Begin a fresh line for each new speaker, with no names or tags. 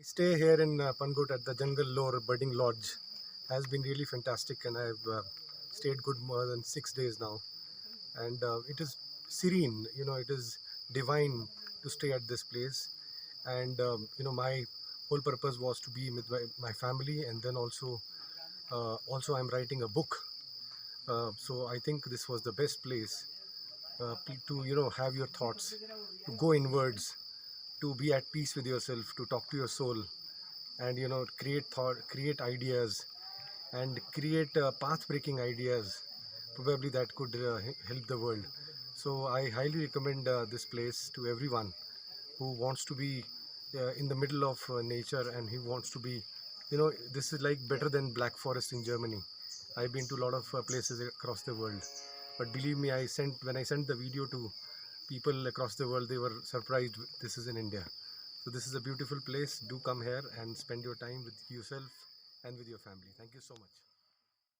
Stay here in Pangot at the Jungle Lore Birding Lodge has been really fantastic, and I've stayed good more than 6 days now. And it is serene, it is divine to stay at this place. And my whole purpose was to be with my family, and then also I'm writing a book. So I think this was the best place to have your thoughts, to go inwards, to be at peace with yourself, to talk to your soul, and create ideas, and create path breaking ideas probably that could help the world. So I highly recommend this place to everyone who wants to be in the middle of nature, and he wants to be, this is like better than Black Forest in Germany. I've been to a lot of places across the world, but believe me, when I sent the video to people across the world, they were surprised this is in India. So this is a beautiful place. Do come here and spend your time with yourself and with your family. Thank you so much.